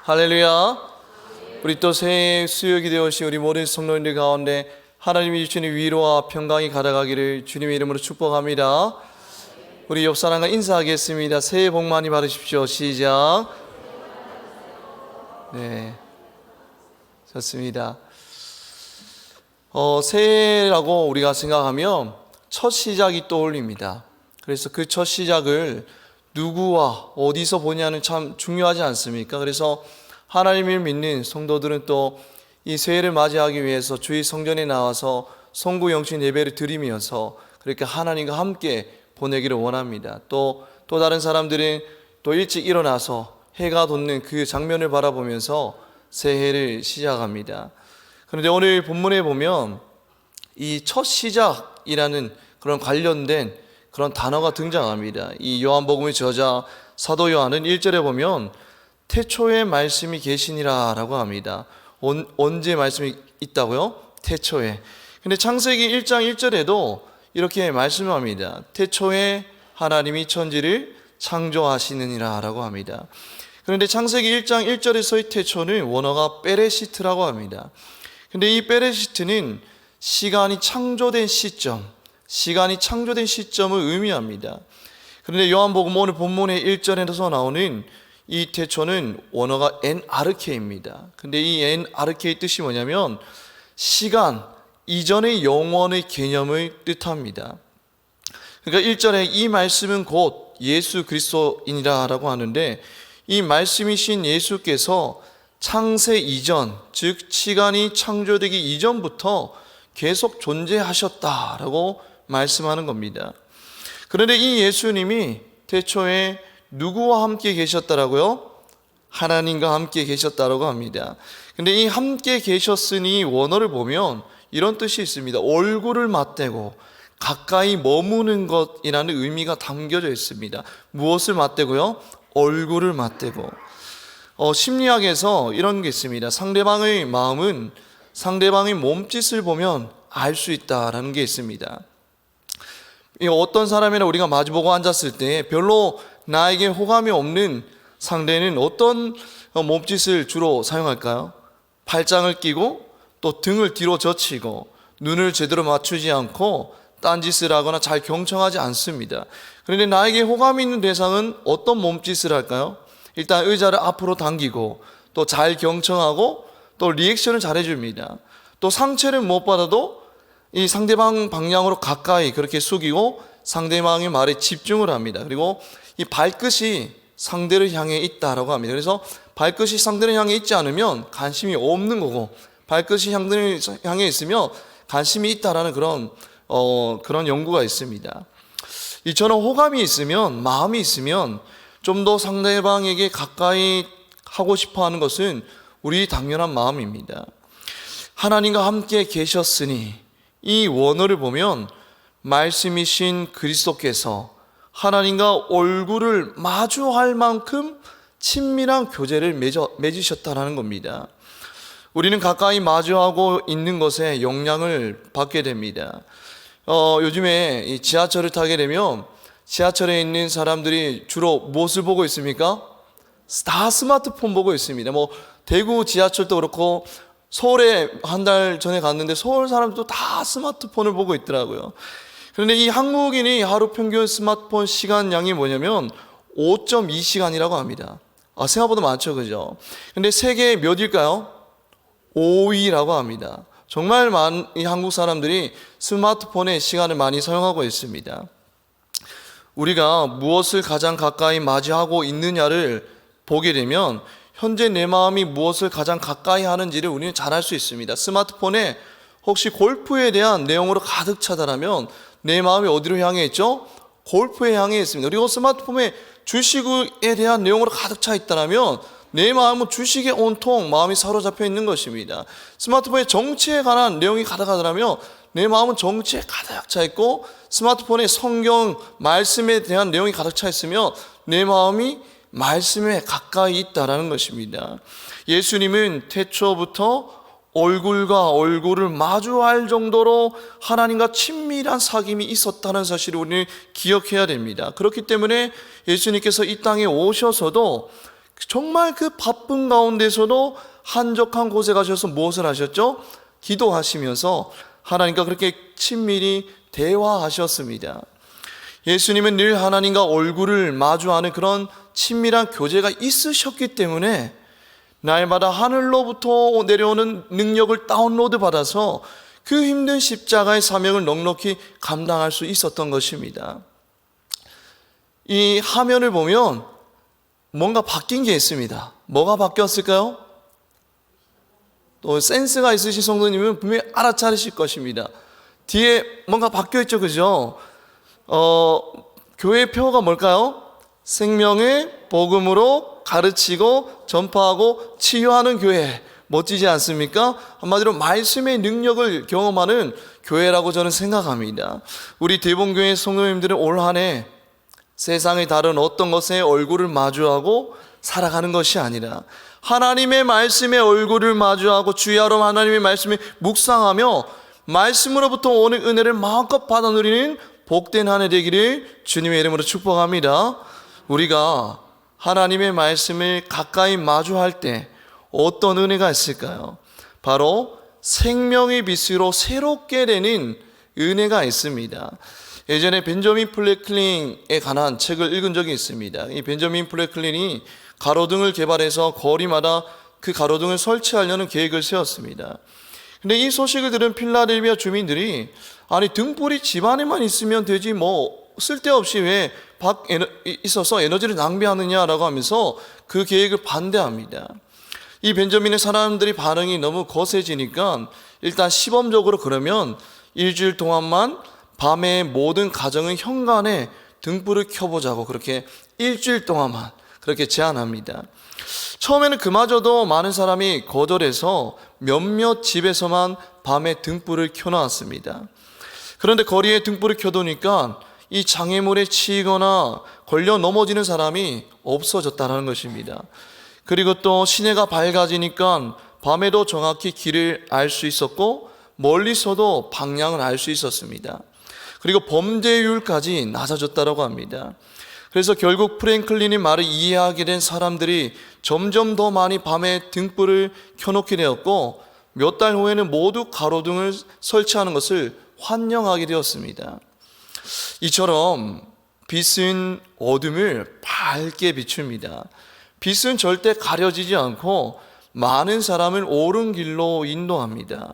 할렐루야. 우리 또 새해 수요일이 되어오신 우리 모든 성도님들 가운데 하나님이 주시는 위로와 평강이 가득하기를 주님의 이름으로 축복합니다. 우리 옆 사람과 인사하겠습니다. 새해 복 많이 받으십시오. 시작. 네, 좋습니다. 새해라고 우리가 생각하면 첫 시작이 떠올립니다. 그래서 그 첫 시작을 누구와 어디서 보냐는 참 중요하지 않습니까? 그래서 하나님을 믿는 성도들은 또 이 새해를 맞이하기 위해서 주의 성전에 나와서 성구 영신 예배를 드리면서 그렇게 하나님과 함께 보내기를 원합니다. 또 다른 사람들은 또 일찍 일어나서 해가 돋는 그 장면을 바라보면서 새해를 시작합니다. 그런데 오늘 본문에 보면 이 첫 시작이라는 그런 관련된 그런 단어가 등장합니다. 이 요한복음의 저자 사도 요한은 1절에 보면 태초에 말씀이 계시니라 라고 합니다. 언제 말씀이 있다고요? 태초에. 근데 창세기 1장 1절에도 이렇게 말씀합니다. 태초에 하나님이 천지를 창조하시느니라 라고 합니다. 그런데 창세기 1장 1절에서의 태초는 원어가 베레시트라고 합니다. 근데 이 베레시트는 시간이 창조된 시점을 의미합니다. 그런데 요한복음 오늘 본문의 1절에서 나오는 이 태초는 원어가 엔아르케입니다. 근데 이 엔아르케의 뜻이 뭐냐면 시간 이전의 영원의 개념을 뜻합니다. 그러니까 1절에 이 말씀은 곧 예수 그리스도이니라 라고 하는데 이 말씀이신 예수께서 창세 이전, 즉 시간이 창조되기 이전부터 계속 존재하셨다라고 말씀하는 겁니다. 그런데 이 예수님이 태초에 누구와 함께 계셨다라고요? 하나님과 함께 계셨다라고 합니다. 근데 이 함께 계셨으니 원어를 보면 이런 뜻이 있습니다. 얼굴을 맞대고 가까이 머무는 것이라는 의미가 담겨져 있습니다. 무엇을 맞대고요? 얼굴을 맞대고. 심리학에서 이런 게 있습니다. 상대방의 마음은 상대방의 몸짓을 보면 알 수 있다라는 게 있습니다. 어떤 사람이나 우리가 마주보고 앉았을 때 별로 나에게 호감이 없는 상대는 어떤 몸짓을 주로 사용할까요? 팔짱을 끼고 또 등을 뒤로 젖히고 눈을 제대로 맞추지 않고 딴짓을 하거나 잘 경청하지 않습니다. 그런데 나에게 호감이 있는 대상은 어떤 몸짓을 할까요? 일단 의자를 앞으로 당기고 또 잘 경청하고 또 리액션을 잘 해줍니다. 또 상체를 못 받아도 이 상대방 방향으로 가까이 그렇게 숙이고 상대방의 말에 집중을 합니다. 그리고 이 발끝이 상대를 향해 있다라고 합니다. 그래서 발끝이 상대를 향해 있지 않으면 관심이 없는 거고 발끝이 상대를 향해 있으면 관심이 있다라는 그런 연구가 있습니다. 이처럼 호감이 있으면 마음이 있으면 좀 더 상대방에게 가까이 하고 싶어하는 것은 우리 당연한 마음입니다. 하나님과 함께 계셨으니 이 원어를 보면 말씀이신 그리스도께서 하나님과 얼굴을 마주할 만큼 친밀한 교제를 맺으셨다는 겁니다. 우리는 가까이 마주하고 있는 것에 영향을 받게 됩니다. 요즘에 이 지하철을 타게 되면 지하철에 있는 사람들이 주로 무엇을 보고 있습니까? 다 스마트폰 보고 있습니다. 대구 지하철도 그렇고 서울에 한 달 전에 갔는데 서울 사람들도 다 스마트폰을 보고 있더라고요. 그런데 이 한국인이 하루 평균 스마트폰 시간량이 뭐냐면 5.2시간이라고 합니다. 생각보다 많죠, 그죠? 근데 세계 몇일까요? 5위라고 합니다. 정말 많은 한국 사람들이 스마트폰에 시간을 많이 사용하고 있습니다. 우리가 무엇을 가장 가까이 맞이하고 있느냐를 보게 되면 현재 내 마음이 무엇을 가장 가까이 하는지를 우리는 잘 알 수 있습니다. 스마트폰에 혹시 골프에 대한 내용으로 가득 차다라면 내 마음이 어디로 향해 있죠? 골프에 향해 있습니다. 그리고 스마트폰에 주식에 대한 내용으로 가득 차 있다라면 내 마음은 주식에 온통 마음이 사로잡혀 있는 것입니다. 스마트폰에 정치에 관한 내용이 가득하더라면 내 마음은 정치에 가득 차 있고 스마트폰에 성경 말씀에 대한 내용이 가득 차 있으면 내 마음이 말씀에 가까이 있다라는 것입니다. 예수님은 태초부터 얼굴과 얼굴을 마주할 정도로 하나님과 친밀한 사귐이 있었다는 사실을 우리는 기억해야 됩니다. 그렇기 때문에 예수님께서 이 땅에 오셔서도 정말 그 바쁜 가운데서도 한적한 곳에 가셔서 무엇을 하셨죠? 기도하시면서 하나님과 그렇게 친밀히 대화하셨습니다. 예수님은 늘 하나님과 얼굴을 마주하는 그런 친밀한 교제가 있으셨기 때문에 날마다 하늘로부터 내려오는 능력을 다운로드 받아서 그 힘든 십자가의 사명을 넉넉히 감당할 수 있었던 것입니다. 이 화면을 보면 뭔가 바뀐 게 있습니다. 뭐가 바뀌었을까요? 또 센스가 있으신 성도님은 분명히 알아차리실 것입니다. 뒤에 뭔가 바뀌어 있죠, 그죠? 교회 표어가 뭘까요? 생명의 복음으로 가르치고 전파하고 치유하는 교회. 멋지지 않습니까? 한마디로 말씀의 능력을 경험하는 교회라고 저는 생각합니다. 우리 대본교회 성도님들은 올 한 해 세상의 다른 어떤 것에 얼굴을 마주하고 살아가는 것이 아니라 하나님의 말씀의 얼굴을 마주하고 주의 하루 하나님의 말씀을 묵상하며 말씀으로부터 오는 은혜를 마음껏 받아 누리는 복된 한 해 되기를 주님의 이름으로 축복합니다. 우리가 하나님의 말씀을 가까이 마주할 때 어떤 은혜가 있을까요? 바로 생명의 빛으로 새롭게 되는 은혜가 있습니다. 예전에 벤저민 프랭클린에 관한 책을 읽은 적이 있습니다. 이 벤저민 프랭클린이 가로등을 개발해서 거리마다 그 가로등을 설치하려는 계획을 세웠습니다. 근데 이 소식을 들은 필라델피아 주민들이 아니 등불이 집 안에만 있으면 되지 뭐 쓸데없이 왜 밖에 있어서 에너지를 낭비하느냐라고 하면서 그 계획을 반대합니다. 이 벤저민의 사람들이 반응이 너무 거세지니까 일단 시범적으로 그러면 일주일 동안만 밤에 모든 가정의 현관에 등불을 켜보자고 그렇게 일주일 동안만 그렇게 제안합니다. 처음에는 그마저도 많은 사람이 거절해서 몇몇 집에서만 밤에 등불을 켜놓았습니다. 그런데 거리에 등불을 켜두니까 이 장애물에 치이거나 걸려 넘어지는 사람이 없어졌다는 것입니다. 그리고 또 시내가 밝아지니까 밤에도 정확히 길을 알 수 있었고 멀리서도 방향을 알 수 있었습니다. 그리고 범죄율까지 낮아졌다고 합니다. 그래서 결국 프랭클린의 말을 이해하게 된 사람들이 점점 더 많이 밤에 등불을 켜놓게 되었고 몇 달 후에는 모두 가로등을 설치하는 것을 환영하게 되었습니다. 이처럼 빛은 어둠을 밝게 비춥니다. 빛은 절대 가려지지 않고 많은 사람을 옳은 길로 인도합니다.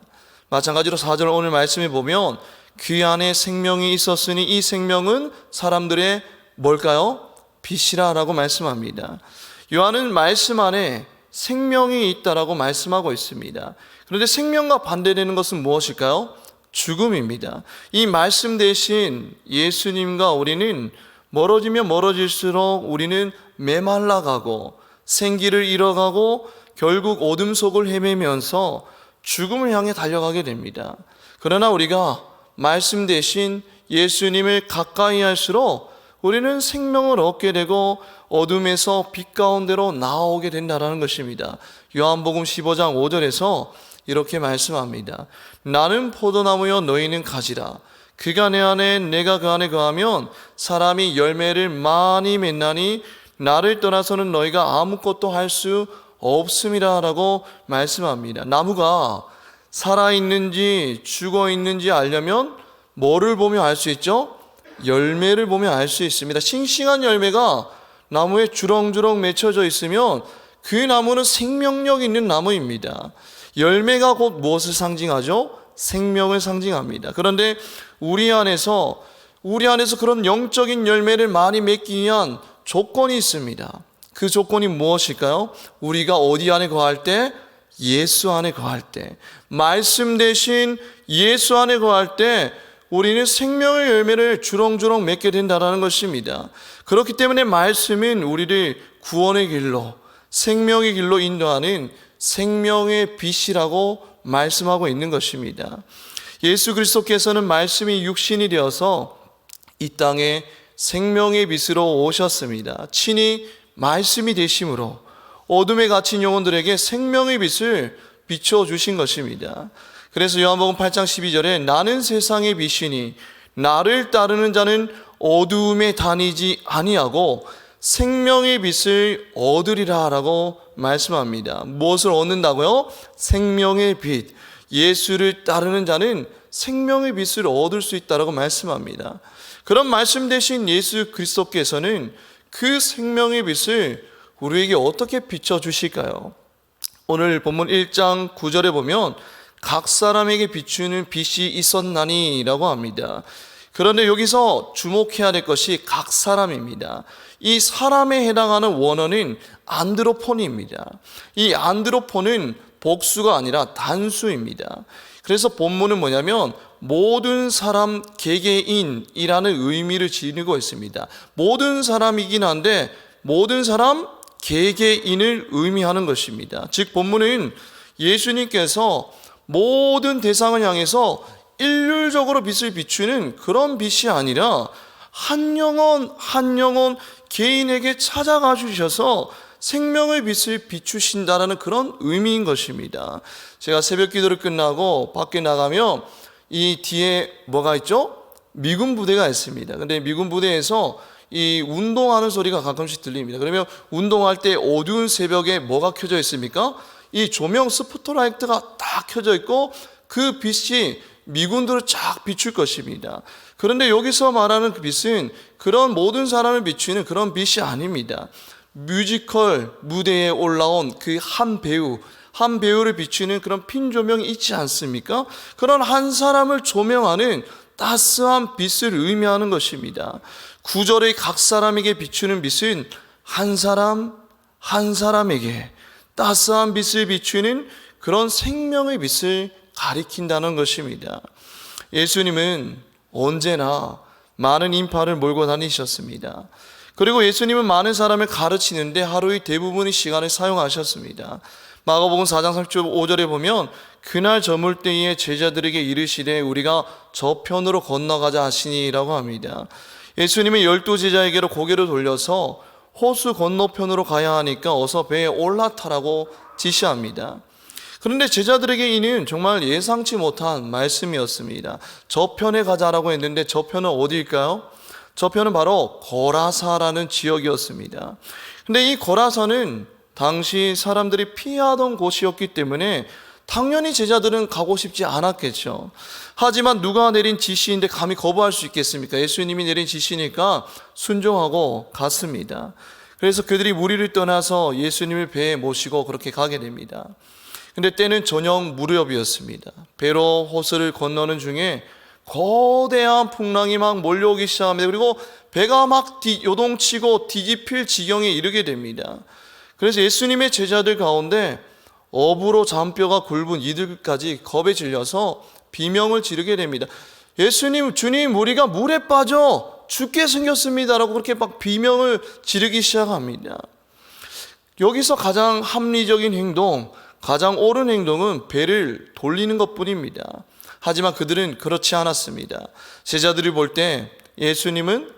마찬가지로 4절 오늘 말씀에 보면 그 안에 생명이 있었으니 이 생명은 사람들의 뭘까요? 빛이라고 말씀합니다. 요한은 말씀 안에 생명이 있다라고 말씀하고 있습니다. 그런데 생명과 반대되는 것은 무엇일까요? 죽음입니다. 이 말씀 대신 예수님과 우리는 멀어지면 멀어질수록 우리는 메말라가고 생기를 잃어가고 결국 어둠 속을 헤매면서 죽음을 향해 달려가게 됩니다. 그러나 우리가 말씀 대신 예수님을 가까이 할수록 우리는 생명을 얻게 되고 어둠에서 빛 가운데로 나오게 된다는 것입니다. 요한복음 15장 5절에서 이렇게 말씀합니다. 나는 포도나무여 너희는 가지라. 그가 내 안에 내가 그 안에 거하면 사람이 열매를 많이 맺나니 나를 떠나서는 너희가 아무것도 할 수 없음이라 라고 말씀합니다. 나무가 살아있는지 죽어있는지 알려면 뭐를 보며 알 수 있죠? 열매를 보며 알 수 있습니다. 싱싱한 열매가 나무에 주렁주렁 맺혀져 있으면 그 나무는 생명력 있는 나무입니다. 열매가 곧 무엇을 상징하죠? 생명을 상징합니다. 그런데 우리 안에서 그런 영적인 열매를 많이 맺기 위한 조건이 있습니다. 그 조건이 무엇일까요? 우리가 어디 안에 거할 때? 예수 안에 거할 때. 말씀 대신 예수 안에 거할 때 우리는 생명의 열매를 주렁주렁 맺게 된다는 것입니다. 그렇기 때문에 말씀은 우리를 구원의 길로, 생명의 길로 인도하는 생명의 빛이라고 말씀하고 있는 것입니다. 예수 그리스도께서는 말씀이 육신이 되어서 이 땅에 생명의 빛으로 오셨습니다. 친히 말씀이 되심으로 어둠에 갇힌 영혼들에게 생명의 빛을 비춰주신 것입니다. 그래서 요한복음 8장 12절에 나는 세상의 빛이니 나를 따르는 자는 어두움에 다니지 아니하고 생명의 빛을 얻으리라 라고 말씀합니다. 무엇을 얻는다고요? 생명의 빛. 예수를 따르는 자는 생명의 빛을 얻을 수 있다라고 말씀합니다. 그런 말씀 대신 예수 그리스도께서는 그 생명의 빛을 우리에게 어떻게 비춰주실까요? 오늘 본문 1장 9절에 보면 각 사람에게 비추는 빛이 있었나니 라고 합니다. 그런데 여기서 주목해야 될 것이 각 사람입니다. 이 사람에 해당하는 원어는 안드로폰입니다. 이 안드로폰은 복수가 아니라 단수입니다. 그래서 본문은 뭐냐면 모든 사람 개개인이라는 의미를 지니고 있습니다. 모든 사람이긴 한데 모든 사람 개개인을 의미하는 것입니다. 즉 본문은 예수님께서 모든 대상을 향해서 일률적으로 빛을 비추는 그런 빛이 아니라 한 영혼 한 영혼 개인에게 찾아가 주셔서 생명의 빛을 비추신다라는 그런 의미인 것입니다. 제가 새벽 기도를 끝나고 밖에 나가면 이 뒤에 뭐가 있죠? 미군 부대가 있습니다. 근데 미군 부대에서 이 운동하는 소리가 가끔씩 들립니다. 그러면 운동할 때 어두운 새벽에 뭐가 켜져 있습니까? 이 조명 스포트라이트가 딱 켜져 있고 그 빛이 미군들을 쫙 비출 것입니다. 그런데 여기서 말하는 그 빛은 그런 모든 사람을 비추는 그런 빛이 아닙니다. 뮤지컬 무대에 올라온 그 한 배우를 비추는 그런 핀 조명이 있지 않습니까? 그런 한 사람을 조명하는 따스한 빛을 의미하는 것입니다. 9절의 각 사람에게 비추는 빛은 한 사람 한 사람에게 따스한 빛을 비추는 그런 생명의 빛을 가리킨다는 것입니다. 예수님은 언제나 많은 인파를 몰고 다니셨습니다. 그리고 예수님은 많은 사람을 가르치는데 하루의 대부분의 시간을 사용하셨습니다. 마가복음 4장 35절에 보면 그날 저물 때에 제자들에게 이르시되 우리가 저편으로 건너가자 하시니라고 합니다. 예수님은 12제자에게로 고개를 돌려서 호수 건너편으로 가야 하니까 어서 배에 올라타라고 지시합니다. 그런데 제자들에게 이는 정말 예상치 못한 말씀이었습니다. 저편에 가자라고 했는데 저편은 어디일까요? 저편은 바로 거라사라는 지역이었습니다. 근데 이 거라사는 당시 사람들이 피하던 곳이었기 때문에 당연히 제자들은 가고 싶지 않았겠죠. 하지만 누가 내린 지시인데 감히 거부할 수 있겠습니까? 예수님이 내린 지시니까 순종하고 갔습니다. 그래서 그들이 무리를 떠나서 예수님을 배에 모시고 그렇게 가게 됩니다. 근데 때는 저녁 무렵이었습니다. 배로 호수를 건너는 중에 거대한 풍랑이 막 몰려오기 시작합니다. 그리고 배가 막 요동치고 뒤집힐 지경에 이르게 됩니다. 그래서 예수님의 제자들 가운데 어부로 잔뼈가 굵은 이들까지 겁에 질려서 비명을 지르게 됩니다. 예수님, 주님, 우리가 물에 빠져 죽게 생겼습니다 라고 그렇게 막 비명을 지르기 시작합니다. 여기서 가장 합리적인 행동, 가장 옳은 행동은 배를 돌리는 것뿐입니다. 하지만 그들은 그렇지 않았습니다. 제자들이 볼 때 예수님은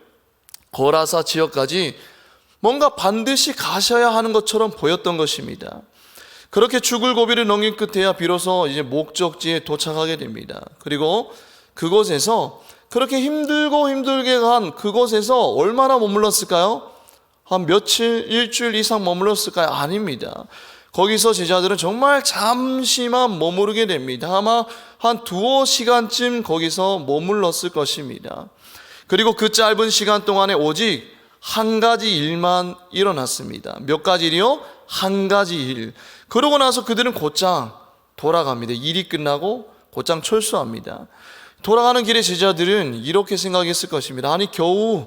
거라사 지역까지 뭔가 반드시 가셔야 하는 것처럼 보였던 것입니다. 그렇게 죽을 고비를 넘긴 끝에야 비로소 이제 목적지에 도착하게 됩니다. 그리고 그곳에서 그렇게 힘들게 간 그곳에서 얼마나 머물렀을까요? 한 며칠, 일주일 이상 머물렀을까요? 아닙니다. 거기서 제자들은 정말 잠시만 머무르게 됩니다. 아마 한 2-5시간쯤 거기서 머물렀을 것입니다. 그리고 그 짧은 시간 동안에 오직 한 가지 일만 일어났습니다. 몇 가지 일이요? 한 가지 일. 그러고 나서 그들은 곧장 돌아갑니다. 일이 끝나고 곧장 철수합니다. 돌아가는 길에 제자들은 이렇게 생각했을 것입니다. 아니 겨우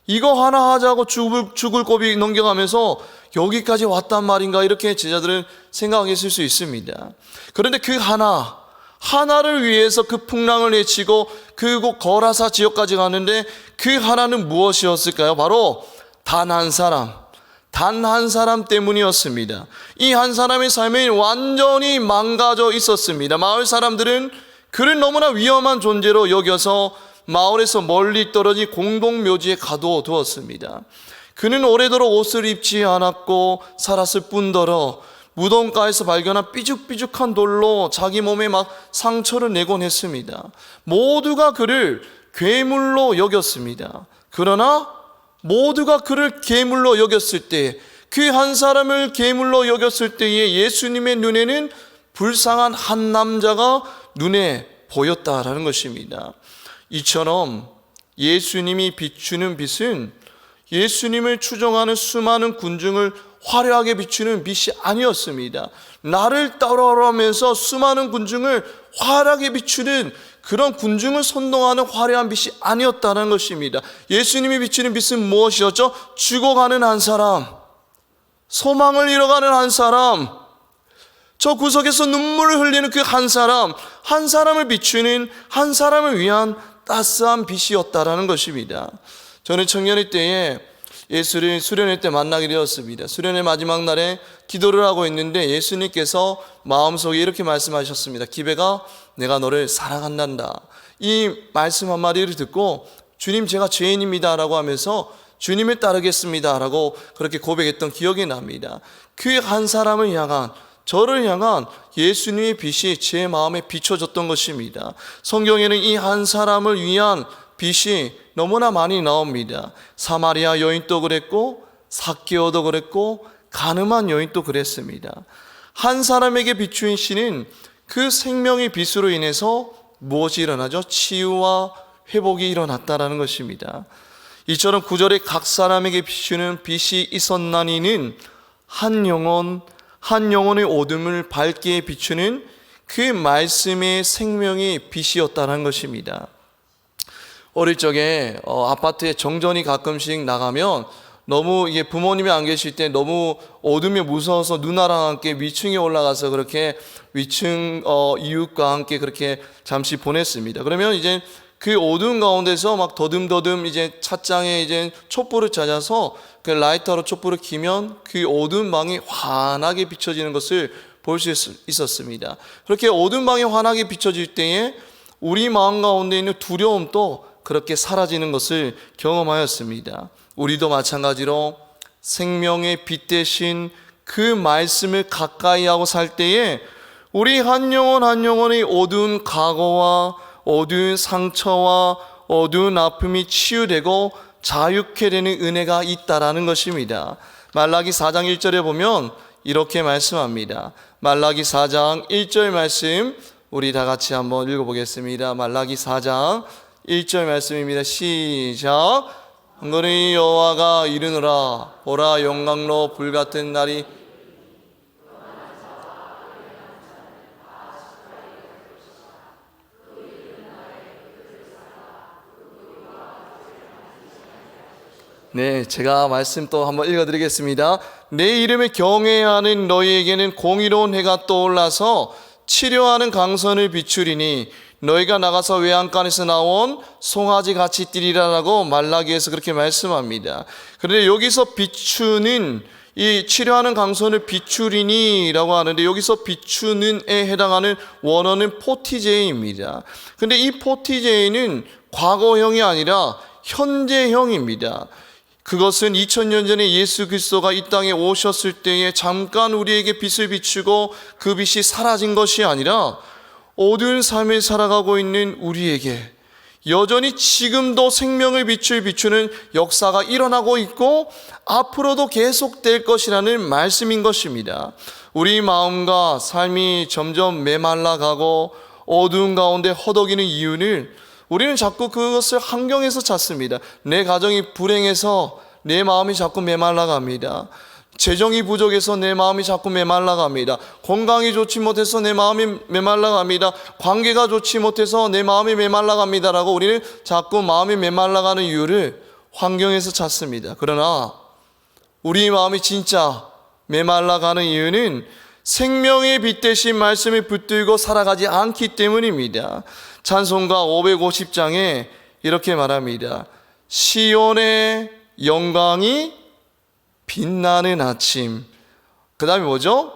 이거 하나 하자고 죽을 고비 넘겨가면서 여기까지 왔단 말인가, 이렇게 제자들은 생각했을 수 있습니다. 그런데 그 하나를 위해서 그 풍랑을 헤치고 그곳 거라사 지역까지 가는데 그 하나는 무엇이었을까요? 바로 단 한 사람 때문이었습니다. 이 한 사람의 삶이 완전히 망가져 있었습니다. 마을 사람들은 그를 너무나 위험한 존재로 여겨서 마을에서 멀리 떨어진 공동묘지에 가둬두었습니다. 그는 오래도록 옷을 입지 않았고 살았을 뿐더러 무덤가에서 발견한 삐죽삐죽한 돌로 자기 몸에 막 상처를 내곤 했습니다. 모두가 그를 괴물로 여겼습니다. 그러나 모두가 그를 괴물로 여겼을 때, 그 한 사람을 괴물로 여겼을 때에 예수님의 눈에는 불쌍한 한 남자가 눈에 보였다라는 것입니다. 이처럼 예수님이 비추는 빛은 예수님을 추종하는 수많은 군중을 화려하게 비추는 빛이 아니었습니다. 나를 따라오면서 수많은 군중을 화려하게 비추는 그런 군중을 선동하는 화려한 빛이 아니었다는 것입니다. 예수님이 비추는 빛은 무엇이었죠? 죽어가는 한 사람, 소망을 잃어가는 한 사람, 저 구석에서 눈물을 흘리는 그 한 사람을 비추는, 한 사람을 위한 따스한 빛이었다라는 것입니다. 저는 청년의 때에 예수를 수련회 때 만나게 되었습니다. 수련회 마지막 날에 기도를 하고 있는데 예수님께서 마음속에 이렇게 말씀하셨습니다. 기배가, 내가 너를 사랑한단다. 이 말씀 한마디를 듣고, 주님 제가 죄인입니다 라고 하면서 주님을 따르겠습니다 라고 그렇게 고백했던 기억이 납니다. 그 한 사람을 향한, 저를 향한 예수님의 빛이 제 마음에 비춰졌던 것입니다. 성경에는 이 한 사람을 위한 빛이 너무나 많이 나옵니다. 사마리아 여인도 그랬고, 삭개오도 그랬고, 가늠한 여인도 그랬습니다. 한 사람에게 비추인 신은 그 생명의 빛으로 인해서 무엇이 일어나죠? 치유와 회복이 일어났다라는 것입니다. 이처럼 9절에 각 사람에게 비추는 빛이 있었나니는 한 영혼의 어둠을 밝게 비추는 그 말씀의 생명의 빛이었다는 것입니다. 어릴 적에 아파트에 정전이 가끔씩 나가면 너무 이게 부모님이 안 계실 때 너무 어둠이 무서워서 누나랑 함께 위층에 올라가서 그렇게 위층 이웃과 함께 그렇게 잠시 보냈습니다. 그러면 이제 그 어두운 가운데서 막 더듬더듬 이제 찻장에 이제 촛불을 찾아서 그 라이터로 촛불을 켜면 그 어두운 방이 환하게 비춰지는 것을 볼 수 있었습니다. 그렇게 어두운 방이 환하게 비춰질 때에 우리 마음 가운데 있는 두려움도 그렇게 사라지는 것을 경험하였습니다. 우리도 마찬가지로 생명의 빛 대신 그 말씀을 가까이 하고 살 때에 우리 한 영혼의 어두운 과거와 어두운 상처와 어두운 아픔이 치유되고 자유케 되는 은혜가 있다라는 것입니다. 말라기 4장 1절에 보면 이렇게 말씀합니다. 말라기 4장 1절 말씀 우리 다 같이 한번 읽어보겠습니다. 말라기 4장 1절 말씀입니다. 시작. 너희 여호와가 이르노라, 보라 영광로 불같은 날이 네, 제가 말씀 또 한번 읽어드리겠습니다. 내 이름을 경외하는 너희에게는 공의로운 해가 떠올라서 치료하는 강선을 비추리니 너희가 나가서 외양간에서 나온 송아지 같이 뛰리라라고 말라기에서 그렇게 말씀합니다. 그런데 여기서 비추는, 이 치료하는 강선을 비추리니 라고 하는데 여기서 비추는에 해당하는 원어는 포티제이입니다. 근데 이 포티제이는 과거형이 아니라 현재형입니다. 그것은 2000년 전에 예수 그리스도가 이 땅에 오셨을 때에 잠깐 우리에게 빛을 비추고 그 빛이 사라진 것이 아니라 어두운 삶을 살아가고 있는 우리에게 여전히 지금도 생명의 빛을 비추는 역사가 일어나고 있고 앞으로도 계속될 것이라는 말씀인 것입니다. 우리 마음과 삶이 점점 메말라가고 어두운 가운데 허덕이는 이유는 우리는 자꾸 그것을 환경에서 찾습니다. 내 가정이 불행해서 내 마음이 자꾸 메말라갑니다. 재정이 부족해서 내 마음이 자꾸 메말라갑니다. 건강이 좋지 못해서 내 마음이 메말라갑니다. 관계가 좋지 못해서 내 마음이 메말라갑니다 라고 우리는 자꾸 마음이 메말라가는 이유를 환경에서 찾습니다. 그러나 우리 마음이 진짜 메말라가는 이유는 생명의 빛 대신 말씀을 붙들고 살아가지 않기 때문입니다. 찬송가 550장에 이렇게 말합니다. 시온의 영광이 빛나는 아침. 그 다음에 뭐죠?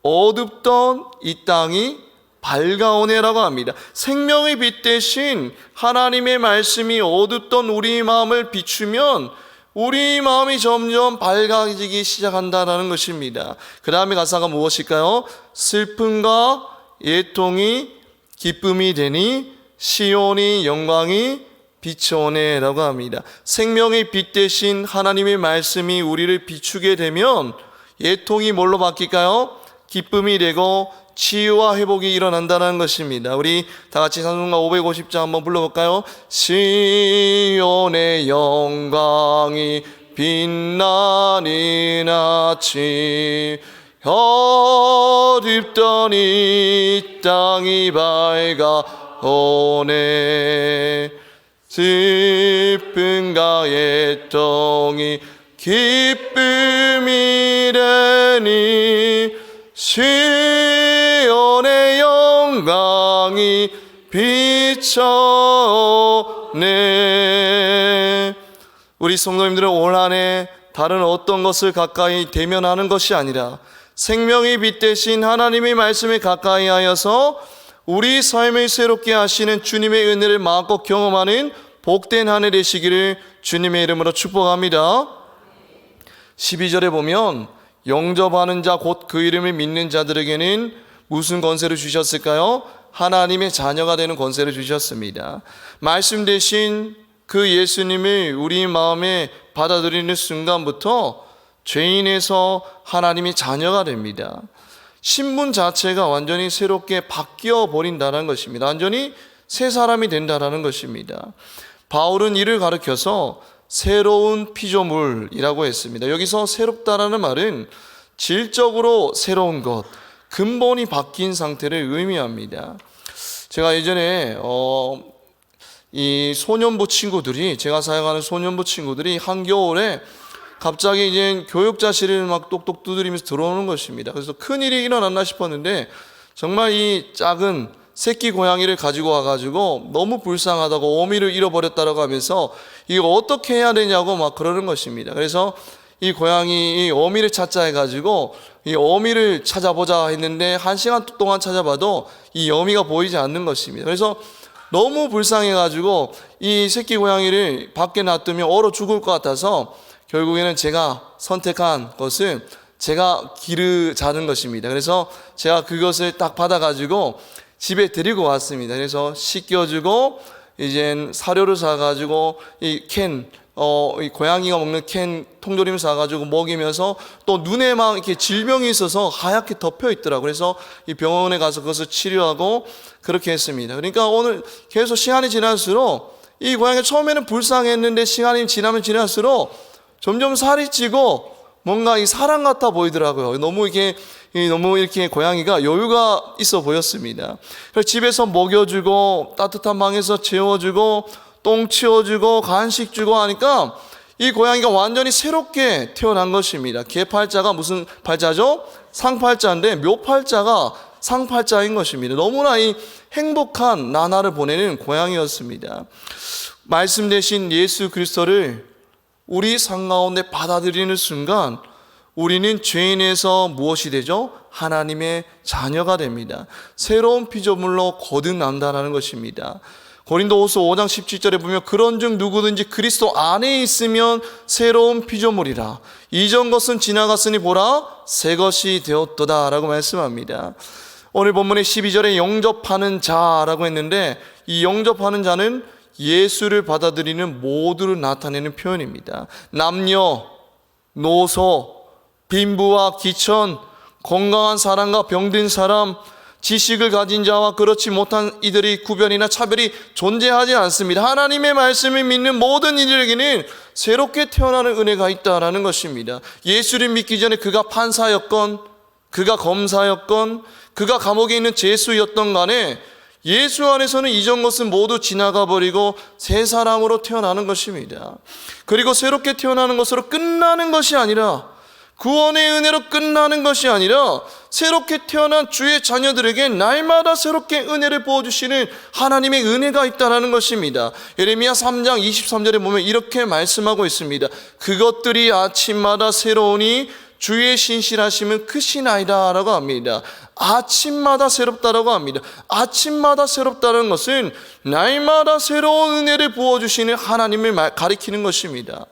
어둡던 이 땅이 밝아오네라고 합니다. 생명의 빛 대신 하나님의 말씀이 어둡던 우리 마음을 비추면 우리 마음이 점점 밝아지기 시작한다는 것입니다. 그 다음에 가사가 무엇일까요? 슬픔과 애통이 기쁨이 되니 시온이 영광이 비춰오네라고 합니다. 생명의 빛 대신 하나님의 말씀이 우리를 비추게 되면 애통이 뭘로 바뀔까요? 기쁨이 되고 치유와 회복이 일어난다는 것입니다. 우리 다 같이 찬송가 550장 한번 불러볼까요? 시온의 영광이 빛나는 아침, 어둡던 이 땅이 밝아오네. 슬픔과 애통이 기쁨이 되니 시온의 영광이 비춰오네. 우리 성도님들은 올 한 해 다른 어떤 것을 가까이 대면하는 것이 아니라 생명의 빛 대신 하나님의 말씀에 가까이 하여서 우리 삶을 새롭게 하시는 주님의 은혜를 마음껏 경험하는 복된 한 해 되시기를 주님의 이름으로 축복합니다. 12절에 보면 영접하는 자 곧 그 이름을 믿는 자들에게는 무슨 권세를 주셨을까요? 하나님의 자녀가 되는 권세를 주셨습니다. 말씀 대신 그 예수님을 우리 마음에 받아들이는 순간부터 죄인에서 하나님의 자녀가 됩니다. 신분 자체가 완전히 새롭게 바뀌어 버린다는 것입니다. 완전히 새 사람이 된다는 것입니다. 바울은 이를 가르쳐서 새로운 피조물이라고 했습니다. 여기서 새롭다라는 말은 질적으로 새로운 것, 근본이 바뀐 상태를 의미합니다. 제가 예전에 이 소년부 친구들이, 제가 사역하는 소년부 친구들이 한겨울에 갑자기 이제 교육자실을 막 똑똑 두드리면서 들어오는 것입니다. 그래서 큰일이 일어났나 싶었는데 정말 이 작은 새끼 고양이를 가지고 와가지고 너무 불쌍하다고 어미를 잃어버렸다라고 하면서 이거 어떻게 해야 되냐고 막 그러는 것입니다. 그래서 이 고양이 이 어미를 찾자 해가지고 이 어미를 찾아보자 했는데 1시간 동안 찾아봐도 이 어미가 보이지 않는 것입니다. 그래서 너무 불쌍해가지고 이 새끼 고양이를 밖에 놔두면 얼어 죽을 것 같아서 결국에는 제가 선택한 것은 제가 기르자는 것입니다. 그래서 제가 그것을 딱 받아가지고 집에 데리고 왔습니다. 그래서 씻겨주고 이젠 사료를 사가지고 이 고양이가 먹는 캔 통조림 사가지고 먹이면서 또 눈에 막 이렇게 질병이 있어서 하얗게 덮여 있더라고요. 그래서 이 병원에 가서 그것을 치료하고 그렇게 했습니다. 그러니까 오늘 계속 시간이 지날수록 이 고양이가 처음에는 불쌍했는데 시간이 지나면 지날수록 점점 살이 찌고 뭔가 이 사람 같아 보이더라고요. 너무 이렇게 고양이가 여유가 있어 보였습니다. 그래서 집에서 먹여주고 따뜻한 방에서 재워주고 똥 치워주고 간식 주고 하니까 이 고양이가 완전히 새롭게 태어난 것입니다. 개팔자가 무슨 팔자죠? 상팔자인데 묘팔자가 상팔자인 것입니다. 너무나 이 행복한 나날을 보내는 고양이였습니다. 말씀 대신 예수 그리스도를 우리 삶 가운데 받아들이는 순간 우리는 죄인에서 무엇이 되죠? 하나님의 자녀가 됩니다. 새로운 피조물로 거듭난다는 것입니다. 고린도후서 5장 17절에 보면 그런즉 누구든지 그리스도 안에 있으면 새로운 피조물이라. 이전 것은 지나갔으니 보라 새 것이 되었도다 라고 말씀합니다. 오늘 본문의 12절에 영접하는 자라고 했는데 이 영접하는 자는 예수를 받아들이는 모두를 나타내는 표현입니다. 남녀, 노소, 빈부와 기천, 건강한 사람과 병든 사람, 지식을 가진 자와 그렇지 못한 이들의 구별이나 차별이 존재하지 않습니다. 하나님의 말씀을 믿는 모든 이들에게는 새롭게 태어나는 은혜가 있다라는 것입니다. 예수를 믿기 전에 그가 판사였건 그가 검사였건 그가 감옥에 있는 죄수였던 간에 예수 안에서는 이전 것은 모두 지나가 버리고 새 사람으로 태어나는 것입니다. 그리고 새롭게 태어나는 것으로 끝나는 것이 아니라 구원의 은혜로 끝나는 것이 아니라 새롭게 태어난 주의 자녀들에게 날마다 새롭게 은혜를 부어주시는 하나님의 은혜가 있다는 것입니다. 예레미야 3장 23절에 보면 이렇게 말씀하고 있습니다. 그것들이 아침마다 새로우니 주의 신실하심은 크시나이다 라고 합니다. 아침마다 새롭다라고 합니다. 아침마다 새롭다는 것은 날마다 새로운 은혜를 부어주시는 하나님을 가리키는 것입니다.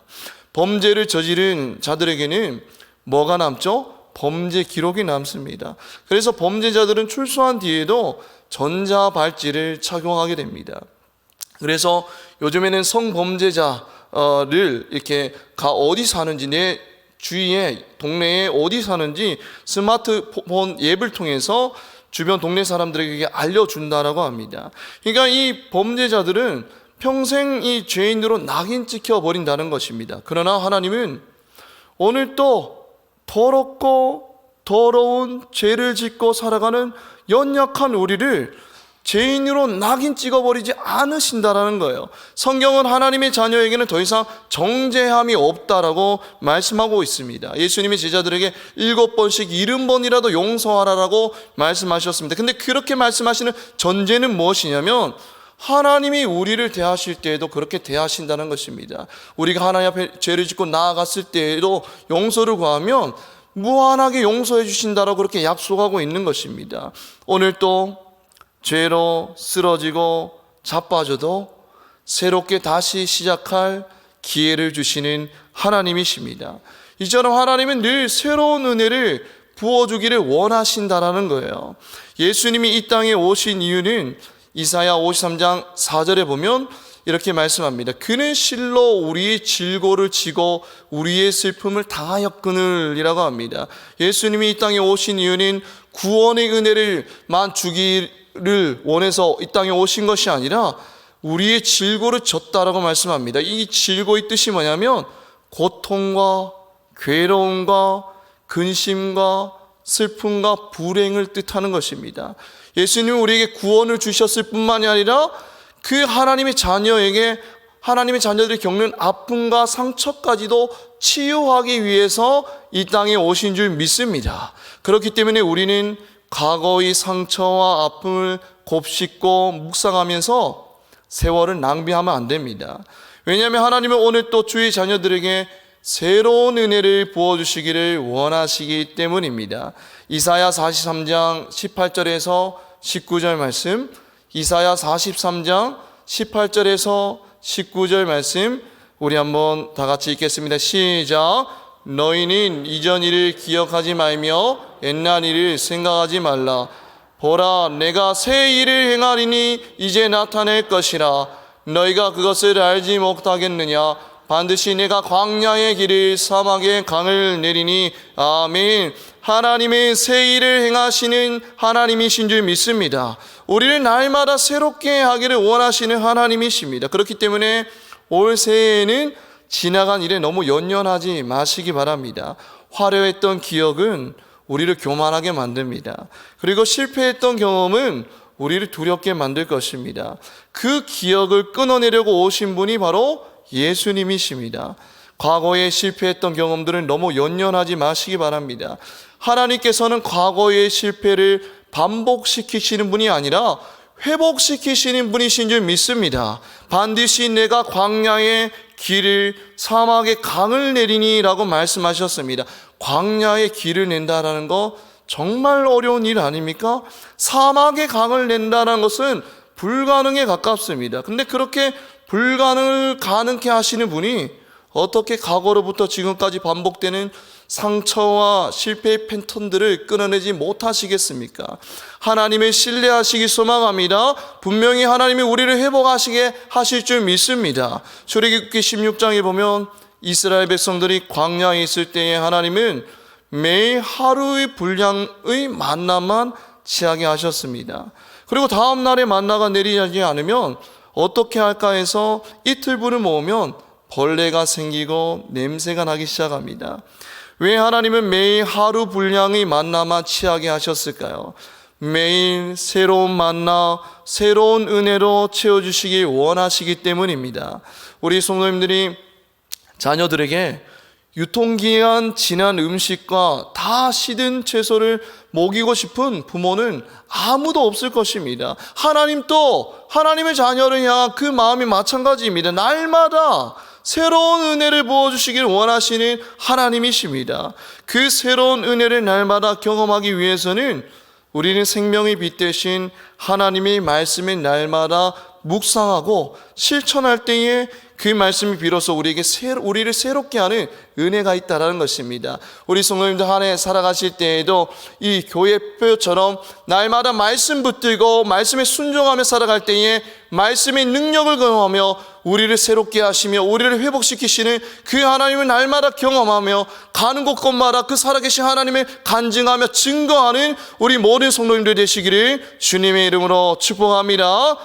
범죄를 저지른 자들에게는 뭐가 남죠? 범죄 기록이 남습니다. 그래서 범죄자들은 출소한 뒤에도 전자발찌를 착용하게 됩니다. 그래서 요즘에는 성범죄자를 이렇게 어디 사는지, 내 주위에 동네에 어디 사는지 스마트폰 앱을 통해서 주변 동네 사람들에게 알려준다라고 합니다. 그러니까 이 범죄자들은 평생 이 죄인으로 낙인 찍혀 버린다는 것입니다. 그러나 하나님은 오늘 또 더럽고 더러운 죄를 짓고 살아가는 연약한 우리를 죄인으로 낙인 찍어버리지 않으신다라는 거예요. 성경은 하나님의 자녀에게는 더 이상 정죄함이 없다라고 말씀하고 있습니다. 예수님이 제자들에게 7번씩 70번이라도 용서하라라고 말씀하셨습니다. 근데 그렇게 말씀하시는 전제는 무엇이냐면 하나님이 우리를 대하실 때에도 그렇게 대하신다는 것입니다. 우리가 하나님 앞에 죄를 짓고 나아갔을 때에도 용서를 구하면 무한하게 용서해 주신다라고 그렇게 약속하고 있는 것입니다. 오늘 또 죄로 쓰러지고 자빠져도 새롭게 다시 시작할 기회를 주시는 하나님이십니다. 이처럼 하나님은 늘 새로운 은혜를 부어주기를 원하신다라는 거예요. 예수님이 이 땅에 오신 이유는 이사야 53장 4절에 보면 이렇게 말씀합니다. 그는 실로 우리의 질고를 지고 우리의 슬픔을 당하였거늘이라고 합니다. 예수님이 이 땅에 오신 이유는 구원의 은혜를만 주기를 원해서 이 땅에 오신 것이 아니라 우리의 질고를 졌다라고 말씀합니다. 이 질고의 뜻이 뭐냐면 고통과 괴로움과 근심과 슬픔과 불행을 뜻하는 것입니다. 예수님은 우리에게 구원을 주셨을 뿐만이 아니라 그 하나님의 자녀에게 하나님의 자녀들이 겪는 아픔과 상처까지도 치유하기 위해서 이 땅에 오신 줄 믿습니다. 그렇기 때문에 우리는 과거의 상처와 아픔을 곱씹고 묵상하면서 세월을 낭비하면 안 됩니다. 왜냐하면 하나님은 오늘 또 주의 자녀들에게 새로운 은혜를 부어주시기를 원하시기 때문입니다. 이사야 43장 18절에서 19절 말씀, 이사야 43장 18절에서 19절 말씀 우리 한번 다 같이 읽겠습니다. 시작. 너희는 이전 일을 기억하지 말며 옛날 일을 생각하지 말라. 보라, 내가 새 일을 행하리니 이제 나타낼 것이라. 너희가 그것을 알지 못하겠느냐. 반드시 내가 광야의 길을 사막의 강을 내리니. 아멘. 하나님의 새 일을 행하시는 하나님이신 줄 믿습니다. 우리를 날마다 새롭게 하기를 원하시는 하나님이십니다. 그렇기 때문에 올 새해에는 지나간 일에 너무 연연하지 마시기 바랍니다. 화려했던 기억은 우리를 교만하게 만듭니다. 그리고 실패했던 경험은 우리를 두렵게 만들 것입니다. 그 기억을 끊어내려고 오신 분이 바로 예수님이십니다. 과거에 실패했던 경험들은 너무 연연하지 마시기 바랍니다. 하나님께서는 과거의 실패를 반복시키시는 분이 아니라 회복시키시는 분이신 줄 믿습니다. 반드시 내가 광야의 길을 사막의 강을 내리니 라고 말씀하셨습니다. 광야의 길을 낸다라는 거 정말 어려운 일 아닙니까? 사막의 강을 낸다는 것은 불가능에 가깝습니다. 근데 그렇게 불가능을 가능케 하시는 분이 어떻게 과거로부터 지금까지 반복되는 상처와 실패의 패턴들을 끊어내지 못하시겠습니까? 하나님을 신뢰하시기 소망합니다. 분명히 하나님이 우리를 회복하시게 하실 줄 믿습니다. 출애굽기 16장에 보면 이스라엘 백성들이 광야에 있을 때에 하나님은 매일 하루의 분량의 만나만 취하게 하셨습니다. 그리고 다음 날에 만나가 내리지 않으면 어떻게 할까 해서 이틀분을 모으면 벌레가 생기고 냄새가 나기 시작합니다. 왜 하나님은 매일 하루 분량의 만나만 취하게 하셨을까요? 매일 새로운 만나, 새로운 은혜로 채워주시길 원하시기 때문입니다. 우리 성도님들이 자녀들에게 유통기한 지난 음식과 다 시든 채소를 먹이고 싶은 부모는 아무도 없을 것입니다. 하나님도 하나님의 자녀를 향한 그 마음이 마찬가지입니다. 날마다 새로운 은혜를 부어주시길 원하시는 하나님이십니다. 그 새로운 은혜를 날마다 경험하기 위해서는 우리는 생명의 빛 대신 하나님의 말씀을 날마다 묵상하고 실천할 때에 그 말씀이 비로소 우리를 새롭게 하는 은혜가 있다는 것입니다. 우리 성도님들 한 해 살아가실 때에도 이 교회표처럼 날마다 말씀 붙들고 말씀에 순종하며 살아갈 때에 말씀의 능력을 경험하며 우리를 새롭게 하시며 우리를 회복시키시는 그 하나님을 날마다 경험하며 가는 곳곳마다 그 살아계신 하나님을 간증하며 증거하는 우리 모든 성도님들 되시기를 주님의 이름으로 축복합니다.